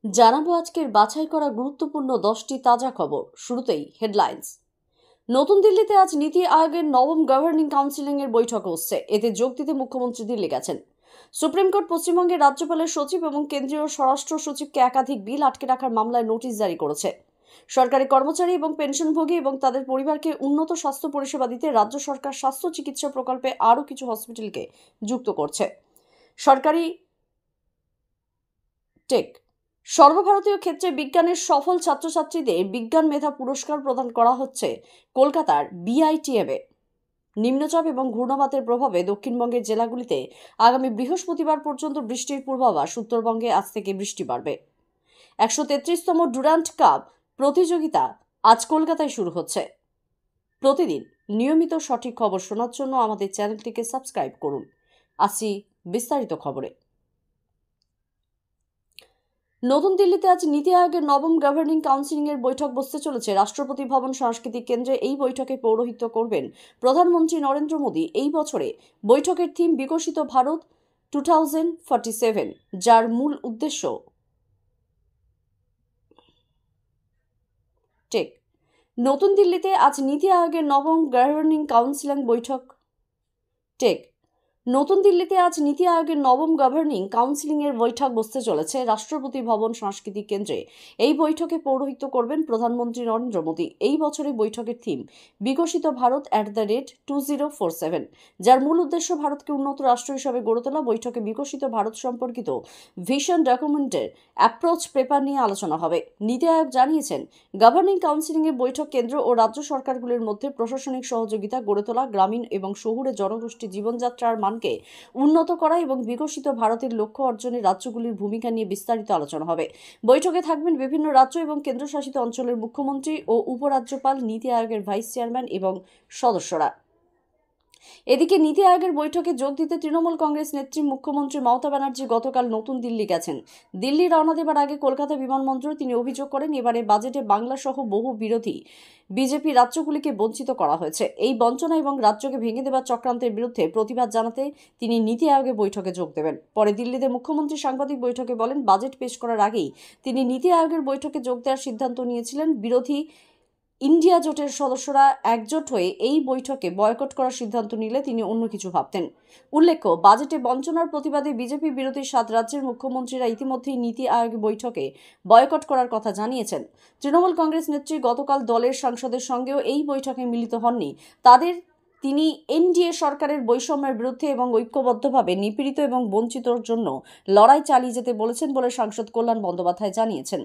জানাবো আজকের বাছাই করা গুরুত্বপূর্ণ 10টি তাজা খবর। শুরুতেই হেডলাইন্স। নতুন দিল্লিতে আজ নীতি আয়োগের নবম গভর্নিং কাউন্সিলিং এর বৈঠক হচ্ছে। এতে যোগ দিতে মুখ্যমন্ত্রী দিল্লি গেছেন। সুপ্রিম কোর্ট পশ্চিমবঙ্গের রাজ্যপালের সচিব এবং কেন্দ্রীয় স্বরাষ্ট্র সচিবকে একাধিক বিল আটকে রাখার মামলায় নোটিশ জারি করেছে। সরকারি কর্মচারী এবং পেনশনভোগী এবং তাদের পরিবারকে উন্নত স্বাস্থ্য পরিষেবা দিতে রাজ্য সরকার স্বাস্থ্য চিকিৎসা প্রকল্পে আরও কিছু হসপিটালকে যুক্ত করছে। সরকারি টেক সর্বভারতীয় ক্ষেত্রে বিজ্ঞানের সফল ছাত্রছাত্রীদের বিজ্ঞান মেধা পুরস্কার প্রদান করা হচ্ছে কলকাতার বিআইটিএমে। নিম্নচাপ এবং ঘূর্ণাবাতের প্রভাবে দক্ষিণবঙ্গের জেলাগুলিতে আগামী বৃহস্পতিবার পর্যন্ত বৃষ্টির পূর্বাভাস। উত্তরবঙ্গে আজ থেকে বৃষ্টি বাড়বে। 133তম ডুরান্ট কাপ প্রতিযোগিতা আজ কলকাতায় শুরু হচ্ছে। প্রতিদিন নিয়মিত সঠিক খবর শোনার জন্য আমাদের চ্যানেলটিকে সাবস্ক্রাইব করুন। আসি বিস্তারিত খবরে। নতুন দিল্লিতে আজ নীতি আয়োগের নবম গভর্নিং কাউন্সিলিং এর বৈঠক বসতে চলেছে। রাষ্ট্রপতি ভবন সাংস্কৃতিক কেন্দ্রে এই বৈঠকে পৌরোহিত্য করবেন প্রধানমন্ত্রী নরেন্দ্র মোদী। এই বছরে বৈঠকের থিম বিকশিত ভারত 2047, যার মূল উদ্দেশ্য টেক। নতুন দিল্লিতে আজ নীতি আয়োগের নবম গভর্নিং কাউন্সিলিং বৈঠক টেক নতুন দিল্লিতে আজ নীতি আয়োগের নবম গভর্নিং কাউন্সিলিং এর বৈঠক বসতে চলেছে। রাষ্ট্রপতি ভবন সাংস্কৃতিক কেন্দ্রে এই বৈঠকে পৌরোহিত্য করবেন প্রধানমন্ত্রী নরেন্দ্র মোদী। এই বছরের বৈঠকের থিম বিকশিত ভারত @2047, যার মূল উদ্দেশ্য ভারতকে উন্নত রাষ্ট্র হিসেবে গড়ে তোলা। বৈঠকে বিকশিত ভারত সম্পর্কিত ভিশন ডকুমেন্টের অ্যাপ্রোচ পেপার নিয়ে আলোচনা হবে। নীতি আয়োগ জানিয়েছেন, গভর্নিং কাউন্সিলিং এর বৈঠক কেন্দ্র ও রাজ্য সরকারগুলির মধ্যে প্রশাসনিক সহযোগিতা গড়ে তোলা, গ্রামীণ এবং শহুরে জনগোষ্ঠী জীবনযাত্রার মানকে উন্নত করা এবং বিকশিত ভারতের লক্ষ্য অর্জনে রাজ্যগুলির ভূমিকা নিয়ে বিস্তারিত আলোচনা হবে। বৈঠকে থাকবেন বিভিন্ন রাজ্য এবং কেন্দ্রশাসিত অঞ্চলের মুখ্যমন্ত্রী ও উপরাজ্যপাল, নীতি আয়োগের ভাইস চেয়ারম্যান এবং সদস্যরা। এদিকে নীতি আয়োগের বৈঠকে যোগ দিতে তৃণমূল কংগ্রেস নেত্রী মুখ্যমন্ত্রী মমতা ব্যানার্জি গতকাল নতুন দিল্লি গেছেন। দিল্লি রওনা দেবার আগে কলকাতা বিমানবন্দরে তিনি অভিযোগ করেন, এবারে বাজেটে বাংলা সহ বহু বিরোধী বিজেপি রাজ্যগুলিকে বঞ্চিত করা হয়েছে। এই বঞ্চনা এবং রাজ্যকে ভেঙে দেবার চক্রান্তের বিরুদ্ধে প্রতিবাদ জানাতে তিনি নীতি আয়োগের বৈঠকে যোগ দেবেন। পরে দিল্লিতে মুখ্যমন্ত্রী সাংবাদিক বৈঠকে বলেন, বাজেট পেশ করার আগেই তিনি নীতি আয়োগের বৈঠকে যোগ দেওয়ার সিদ্ধান্ত নিয়েছিলেন। বিরোধী ইন্ডিয়া জোটের সদস্যরা একজোট হয়ে এই বৈঠকে বয়কট করার সিদ্ধান্ত নিলে তিনি অন্য কিছু ভাবতেন। উল্লেখ্য, বাজেটে বঞ্চনার প্রতিবাদে বিজেপি বিরোধী 7 রাজ্যের মুখ্যমন্ত্রীরা ইতিমধ্যেই নীতি আয়োগ বৈঠকে বয়কট করার কথা জানিয়েছেন। তৃণমূল কংগ্রেস নেত্রী গতকাল দলের সাংসদের সঙ্গেও এই বৈঠকে মিলিত হননি। তিনি এনডিএ সরকারের বৈষম্যের বিরুদ্ধে এবং ঐক্যবদ্ধভাবে নিপীড়িত এবং বঞ্চিতর জন্য লড়াই চালিয়ে যেতে বলেছেন বলে সাংসদ কল্যাণ বন্দ্যোপাধ্যায় জানিয়েছেন।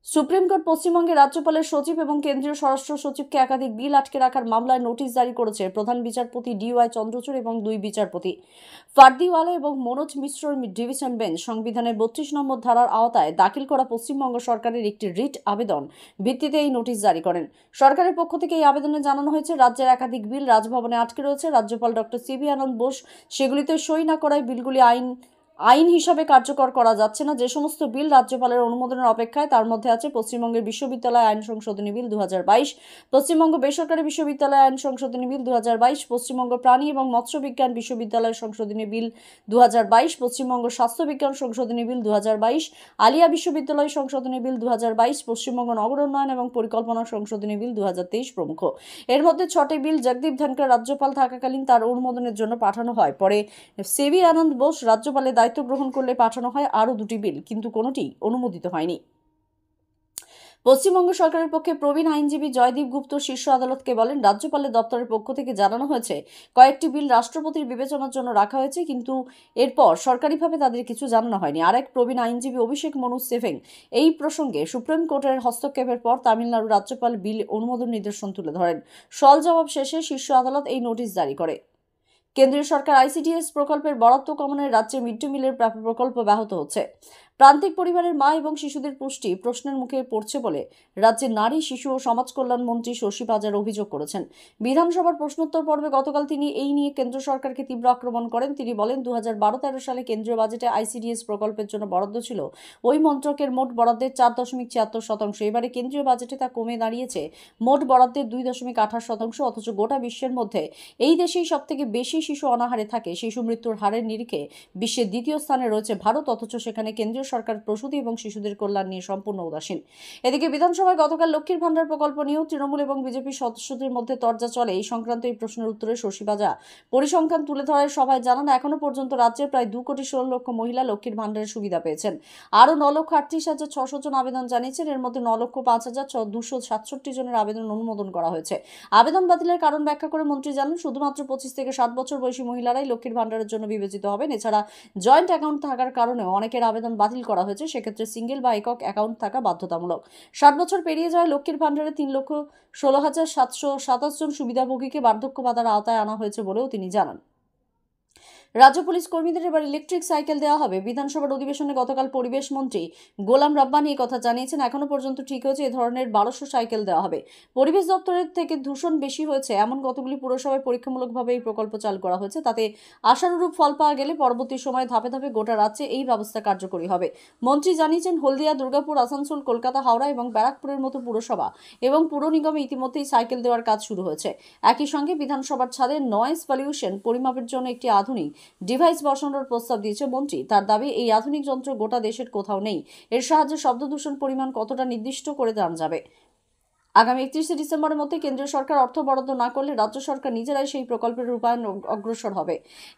সুপ্রিম কোর্ট পশ্চিমবঙ্গের রাজ্যপালের সচিব এবং কেন্দ্রীয় স্বরাষ্ট্র সচিবকে একাধিক বিল আটকে রাখার মামলায় নোটিশ জারি করেছে। প্রধান বিচারপতি DY চন্দ্রচূড় এবং 2 বিচারপতি ফার্দিওয়ালা এবং মনোজ মিশ্রর ডিভিশন বেঞ্চ সংবিধানের 32 নম্বর ধারার আওতায় দাখিল করা পশ্চিমবঙ্গ সরকারের একটি রিট আবেদন ভিত্তিতে এই নোটিশ জারি করেন। সরকারের পক্ষ থেকে এই আবেদনে জানানো হয়েছে, রাজ্যের একাধিক বিল রাজভবনে আটকে রয়েছে। রাজ্যপাল ডক্টর CB আনন্দ বোস সেগুলিতে সই না করায় বিলগুলি আইন হিসাবে কার্যকর করা যাচ্ছে না। যে সমস্ত বিল রাজ্যপালের অনুমোদনের অপেক্ষায় তার মধ্যে আছে পশ্চিমবঙ্গের বিশ্ববিদ্যালয় আইন সংশোধনী বিল 2022, পশ্চিমবঙ্গ বেসরকারি বিশ্ববিদ্যালয় আইন সংশোধনী বিল 2022, পশ্চিমবঙ্গ প্রাণী এবং মৎস্য বিজ্ঞান বিশ্ববিদ্যালয় সংশোধনী বিল 2022, পশ্চিমবঙ্গ স্বাস্থ্য বিজ্ঞান সংশোধনী বিল 2022, আলিয়া বিশ্ববিদ্যালয় সংশোধনী বিল 2022, পশ্চিমবঙ্গ নগর উন্নয়ন এবং পরিকল্পনা সংশোধনী বিল 2023 প্রমুখ। এর মধ্যে 6টি বিল জগদীপ ধনখড় রাজ্যপাল থাকাকালীন তার অনুমোদনের জন্য পাঠানো হয়। পরে CB আনন্দ বোস রাজ্যপালের দায়িত্ব গ্রহণ করলে পাঠানো হয় আরও 2টি বিল, কিন্তু কোনোটি অনুমোদিত হয়নি। পশ্চিমবঙ্গ সরকারের পক্ষে প্রবীণ আইনজীবী জয়দীপ গুপ্ত শীর্ষ আদালতকে বলেন, রাজ্যপালের দপ্তরের পক্ষ থেকে জানানো হয়েছে কয়েকটি বিল রাষ্ট্রপতির বিবেচনার জন্য রাখা হয়েছে, কিন্তু এরপর সরকারিভাবে তাদের কিছু জানানো হয়নি। আরেক প্রবীণ আইনজীবী অভিষেক মনু সেভেং এই প্রসঙ্গে সুপ্রিম কোর্টের হস্তক্ষেপের পর তামিলনাড়ু রাজ্যপাল বিল অনুমোদন নির্দেশন তুলে ধরেন। সওয়াল জবাব শেষে শীর্ষ আদালত এই নোটিশ জারি করে। কেন্দ্রীয় সরকার ICDS প্রকল্পের বরাদ্দ কমানোয় রাজ্যে মিড ডে মিলের প্রকল্প ব্যাহত হচ্ছে। প্রান্তিক পরিবারের মা এবং শিশুদের পুষ্টি প্রশ্নের মুখে পড়ছে বলে রাজ্যের নারী, শিশু ও সমাজ কল্যাণ মন্ত্রী শশী পাজার অভিযোগ করেছেন। বিধানসভার প্রশ্নোত্তর পর্বে গতকাল তিনি এই নিয়ে কেন্দ্র সরকারকে তীব্র আক্রমণ করেন। তিনি বলেন, 2012-13 সালে কেন্দ্রীয় বাজেটে ICDS প্রকল্পের জন্য বরাদ্দ ছিল ওই মন্ত্রকের মোট বরাদ্দের 4.76%। এবারে কেন্দ্রীয় বাজেটে তা কমে দাঁড়িয়েছে মোট বরাদ্দের 2.28%। অথচ গোটা বিশ্বের মধ্যে এই দেশেই সবথেকে বেশি শিশু অনাহারে থাকে। শিশু মৃত্যুর হারের নিরিখে বিশ্বের দ্বিতীয় স্থানে রয়েছে ভারত, অথচ সেখানে কেন্দ্রীয় সরকার প্রসূতি এবং শিশুদের কল্যাণ নিয়ে সম্পূর্ণ উদাসীন। এদিকে বিধানসভায় গতকাল লক্ষ্মীর ভান্ডার প্রকল্প নিয়েও তৃণমূল এবং বিজেপি সদস্যদের মধ্যে তরজা চলে। এই সংক্রান্ত এই প্রশ্নের উত্তরে শশী বাজা পরিসংখ্যান তুলে ধরায় সভায় জানান, এখনো পর্যন্ত রাজ্যে প্রায় 2,16,00,000 মহিলা লক্ষ্মীর ভান্ডারের সুবিধা পেয়েছেন। আরও 9,38,600 জন আবেদন জানিয়েছেন। এর মধ্যে 9,05,267 জনের আবেদন অনুমোদন করা হয়েছে। আবেদন বাতিলের কারণ ব্যাখ্যা করে মন্ত্রী জানান, শুধুমাত্র 25 থেকে 60 বছর বয়সী মহিলারাই লক্ষ্মীর ভান্ডারের জন্য বিবেচিত হবেন। এছাড়া জয়েন্ট অ্যাকাউন্ট থাকার কারণেও অনেকের আবেদন বাতিল করা হয়েছে। সেক্ষেত্রে সিঙ্গেল বা একক অ্যাকাউন্ট থাকা বাধ্যতামূলক। 60 বছর পেরিয়ে যাওয়ায় লক্ষ্মীর ভান্ডারে 3,16,727 জন সুবিধাভোগীকে বার্ধক্য ভাতার আওতায় আনা হয়েছে বলেও তিনি জানান। রাজ্য পুলিশ কর্মীদের এবার ইলেকট্রিক সাইকেল দেওয়া হবে। বিধানসভার অধিবেশনে গতকাল পরিবেশ মন্ত্রী গোলাম রাব্বানি এই কথা জানিয়েছেন। এখনো পর্যন্ত ঠিক হয়েছে এ ধরনের 1200 সাইকেল দেওয়া হবে। পরিবেশ দপ্তরের থেকে দূষণ বেশি হয়েছে এমন কতগুলি পুরসভায় পরীক্ষামূলকভাবে এই প্রকল্প চালু করা হয়েছে। তাতে আশানুরূপ ফল পাওয়া গেলে পরবর্তী সময়ে ধাপে ধাপে গোটা রাজ্যে এই ব্যবস্থা কার্যকরী হবে। মন্ত্রী জানিয়েছেন, হলদিয়া, দুর্গাপুর, আসানসোল, কলকাতা, হাওড়া এবং ব্যারাকপুরের মতো পুরসভা এবং পুর নিগমে ইতিমধ্যেই সাইকেল দেওয়ার কাজ শুরু হয়েছে। একই সঙ্গে বিধানসভার ছাদে নয়েজ পলিউশন পরিমাপের জন্য একটি আধুনিক ডিভাইস বসানোর প্রস্তাব দিয়েছে মন্ত্রী। তার দাবি, এই আধুনিক যন্ত্র গোটা দেশের কোথাও নেই। এর সাহায্যে শব্দ দূষণ পরিমাণ কতটা নির্দিষ্ট করে জানা যাবে। আগামী 31শে ডিসেম্বরের মধ্যে কেন্দ্রীয় সরকার অর্থ বরাদ্দ না করলে রাজ্য সরকার নিজেরাই সেই প্রকল্পের রূপায়ণ অগ্রসর হবে।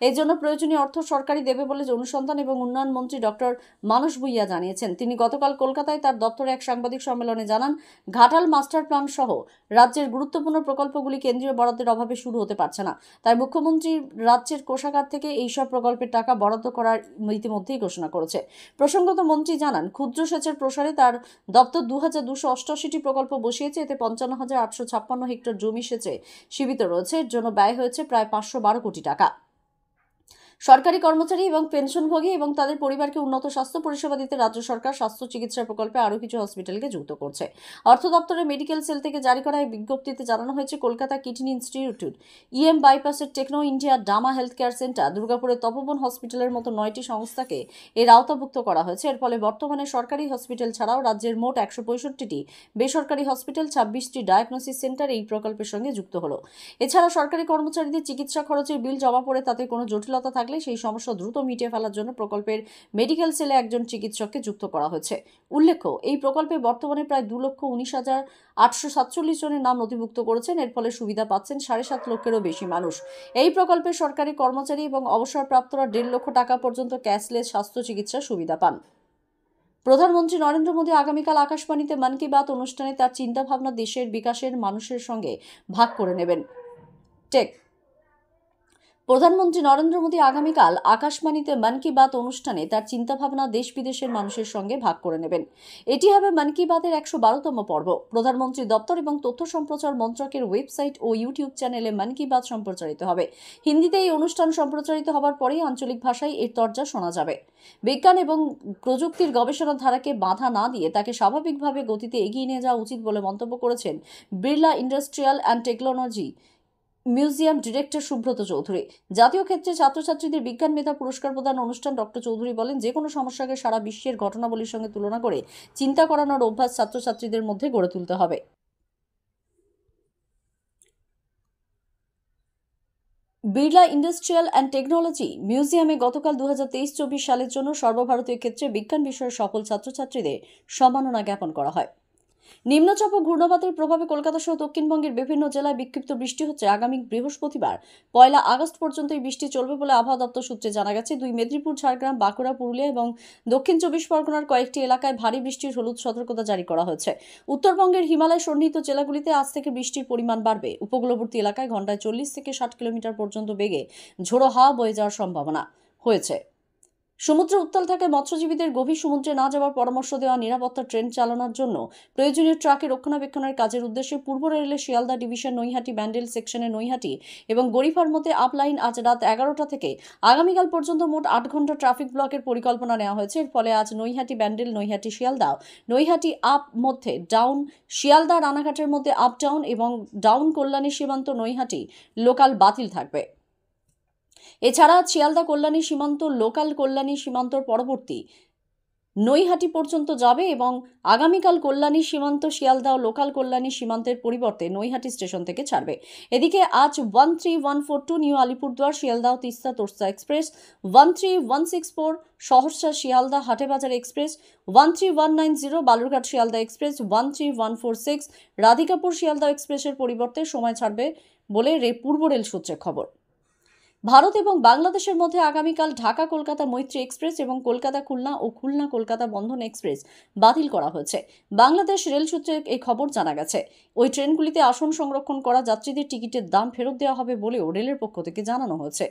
এই জন্য প্রয়োজনীয় অর্থ সরকারই দেবে বলে অনুসন্ধান এবং উন্নয়ন মন্ত্রী ডক্টর মানস ভুঁইয়া জানিয়েছেন। তিনি গতকাল কলকাতায় তার দপ্তরে এক সাংবাদিক সম্মেলনে জানান, ঘাটাল মাস্টার প্ল্যান সহ রাজ্যের গুরুত্বপূর্ণ প্রকল্পগুলি কেন্দ্রীয় বরাদ্দের অভাবে শুরু হতে পারছে না। তাই মুখ্যমন্ত্রী রাজ্যের কোষাগার থেকে এইসব প্রকল্পের টাকা বরাদ্দ করার ইতিমধ্যেই ঘোষণা করেছে। প্রসঙ্গত মন্ত্রী জানান, ক্ষুদ্র সেচের প্রসারে তার দপ্তর 2,288টি প্রকল্প বসিয়েছে। এতে 55,856 হেক্টর জমি সেচে সীমিত রয়েছে। এর জন্য ব্যয় হয়েছে প্রায় 512 কোটি টাকা। সরকারি কর্মচারী এবং পেনশনভোগী এবং তাদের পরিবারকে উন্নত স্বাস্থ্য পরিষেবা দিতে রাজ্য সরকার স্বাস্থ্য চিকিৎসা প্রকল্পে আরও কিছু হসপিটালকে যুক্ত করছে। অর্থ দপ্তরের মেডিকেল সেল থেকে জারি করা এক বিজ্ঞপ্তিতে জানানো হয়েছে, কলকাতা কিডনি ইনস্টিটিউট, ইএম বাইপাসের Techno India Dama health care centre, দুর্গাপুরের তপোবন হসপিটালের মতো 9টি সংস্থাকে এর আওতাভুক্ত করা হয়েছে। এর ফলে বর্তমানে সরকারি হসপিটাল ছাড়াও রাজ্যের মোট 165টি বেসরকারি হসপিটাল, 26টি ডায়াগনোসিস সেন্টার এই প্রকল্পের সঙ্গে যুক্ত হলো। এছাড়া সরকারি কর্মচারীদের চিকিৎসা খরচের বিল জমা পড়ে তাতে কোনো জটিলতা থাকলে সেই সমস্যা দ্রুত মিটিয়ে ফেলার জন্য প্রকল্পের মেডিকেল সেলে একজন চিকিৎসককে যুক্ত করা হয়েছে। উল্লেখ্য, এই প্রকল্পে বর্তমানে প্রায় 2,19,847 জনের নাম নথিভুক্ত করেছেন। এর ফলে সুবিধা পাচ্ছেন 7.5 লক্ষেরও বেশি মানুষ। এই প্রকল্পে সরকারি কর্মচারী এবং অবসরপ্রাপ্তরা 1.5 লক্ষ টাকা পর্যন্ত ক্যাশলেস স্বাস্থ্য চিকিৎসার সুবিধা পান। প্রধানমন্ত্রী নরেন্দ্র মোদী আগামীকাল আকাশবাণীতে মন কি বাত অনুষ্ঠানে তার চিন্তাভাবনা দেশের বিকাশের মানুষের সঙ্গে ভাগ করে নেবেন। প্রধানমন্ত্রী নরেন্দ্র মোদী আগামীকাল আকাশবাণীতে মন কি বাত অনুষ্ঠানে তার চিন্তাভাবনা দেশ বিদেশের মানুষের সঙ্গে ভাগ করে নেবেন। এটি হবে মন কি বাতের 112তম পর্ব। প্রধানমন্ত্রী দপ্তর এবং তথ্য সম্প্রচার মন্ত্রকের ওয়েবসাইট ও ইউটিউব চ্যানেলে মন কি বাত সম্প্রচারিত হবে। হিন্দিতে এই অনুষ্ঠান সম্প্রচারিত হবার পরেই আঞ্চলিক ভাষায় এর তর্জা শোনা যাবে। বিজ্ঞান এবং প্রযুক্তির গবেষণা ধারাকে বাধা না দিয়ে তাকে স্বাভাবিকভাবে গতিতে এগিয়ে নিয়ে যাওয়া উচিত বলে মন্তব্য করেছেন Birla industrial and technology museum director Subrata Chowdhury. জাতীয় ক্ষেত্রে ছাত্রছাত্রীদের বিজ্ঞান মেধা পুরস্কার প্রদান অনুষ্ঠান ডক্টর চৌধুরী বলেন, যে কোনো সমস্যাকে সারা বিশ্বের ঘটনাবলীর সঙ্গে তুলনা করে চিন্তা করানোর অভ্যাস ছাত্রছাত্রীদের মধ্যে গড়ে তুলতে হবে। বিড়লা ইন্ডাস্ট্রিয়াল অ্যান্ড টেকনোলজি মিউজিয়ামে গতকাল 2023-24 সালের জন্য সর্বভারতীয় ক্ষেত্রে বিজ্ঞান বিষয়ের সকল ছাত্রছাত্রীদের সম্মাননা জ্ঞাপন করা হয়। নিম্নচাপ ও ঘূর্ণাবাতের প্রভাবে কলকাতা সহ দক্ষিণবঙ্গের বিভিন্ন জেলায় বিক্ষিপ্ত বৃষ্টি হচ্ছে। আগামী বৃহস্পতিবার 1 আগস্ট পর্যন্ত এই বৃষ্টি চলবে বলে আবহাওয়া দপ্তর সূত্রে জানা গেছে। 2 মেদিনীপুর, ঝাড়গ্রাম, বাঁকুড়া, পুরুলিয়া এবং দক্ষিণ 24 পরগনার কয়েকটি এলাকায় ভারী বৃষ্টির হলুদ সতর্কতা জারি করা হয়েছে। উত্তরবঙ্গের হিমালয় সন্নিহিত জেলাগুলিতে আজ থেকে বৃষ্টির পরিমাণ বাড়বে। উপকূলবর্তী এলাকায় ঘন্টায় 40 থেকে 60 কিলোমিটার পর্যন্ত বেগে ঝোড়ো হাওয়া বয়ে যাওয়ার সম্ভাবনা হয়েছে। সমুদ্র উত্তাল থাকায় মৎস্যজীবীদের গভীর সমুদ্রে না যাওয়ার পরামর্শ দেওয়া, নিরাপত্তা ট্রেন চালানোর জন্য প্রয়োজনীয় ট্রাকে রক্ষণাবেক্ষণের কাজের উদ্দেশ্যে পূর্ব রেলের শিয়ালদা ডিভিশন নৈহাটি ব্যান্ডেল সেকশনের নৈহাটি এবং গরিফার মধ্যে আপ লাইন আজ রাত 11টা থেকে আগামীকাল পর্যন্ত মোট 8 ঘন্টা ট্রাফিক ব্লকের পরিকল্পনা নেওয়া হয়েছে। এর ফলে আজ নৈহাটি ব্যান্ডেল, নৈহাটি শিয়ালদা, নৈহাটি আপ মধ্যে ডাউন, শিয়ালদা রানাঘাটের মধ্যে আপ ডাউন এবং ডাউন কল্যাণী সীমান্ত নৈহাটি লোকাল বাতিল থাকবে। এছাড়া শিয়ালদা কল্যাণী সীমান্ত, লোকাল কল্যাণী সীমান্তর পরবর্তী নৈহাটি পর্যন্ত যাবে এবং আগামীকাল কল্যাণী সীমান্ত শিয়ালদহ ও লোকাল কল্যাণী সীমান্তের পরিবর্তে নৈহাটি স্টেশন থেকে ছাড়বে। এদিকে আজ 13142 new Alipurduar Sealdah Teesta Torsa express, 13164 Saharsa Sealdah Hatebazar express, 13190 Balurghat Sealdah express, 13146 Radhikapur Sealdah এক্সপ্রেসের পরিবর্তে সময় ছাড়বে বলে পূর্ব রেল সূত্রে খবর। ভারত এবং বাংলাদেশের মধ্যে আগামীকাল ঢাকা কলকাতা মৈত্রী এক্সপ্রেস এবং কলকাতা খুলনা ও খুলনা কলকাতা বন্ধন এক্সপ্রেস বাতিল করা হয়েছে। বাংলাদেশ রেল সূত্রে এই খবর জানা গেছে। ওই ট্রেনগুলিতে আসন সংরক্ষণ করা যাত্রীদের টিকিটের দাম ফেরত দেওয়া হবে বলেও রেলের পক্ষ থেকে জানানো হয়েছে।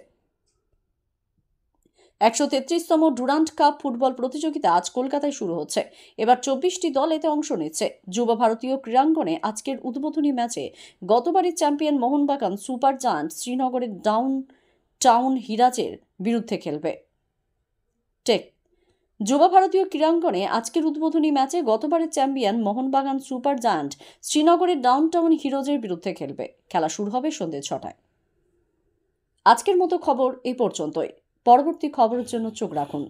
133তম ডুরান্ড কাপ ফুটবল প্রতিযোগিতা আজ কলকাতায় শুরু হচ্ছে। এবার 24টি দল এতে অংশ নিচ্ছে। যুব ভারতীয় ক্রীড়াঙ্গনে আজকের উদ্বোধনী ম্যাচে গতবারের চ্যাম্পিয়ন মোহনবাগান সুপার জায়ান্ট শ্রীনগরের টাউন হিরাজের বিরুদ্ধে খেলবে। টেক যুব ভারতীয় ক্রীড়াঙ্গনে আজকের উদ্বোধনী ম্যাচে গতবারের চ্যাম্পিয়ন মোহনবাগান সুপার জায়ান্ট শ্রীনগরের টাউন হিরোজের বিরুদ্ধে খেলবে। খেলা শুরু হবে সন্ধ্যে 6টায়। আজকের মতো খবর এই পর্যন্তই। পরবর্তী খবরের জন্য চোখ রাখুন।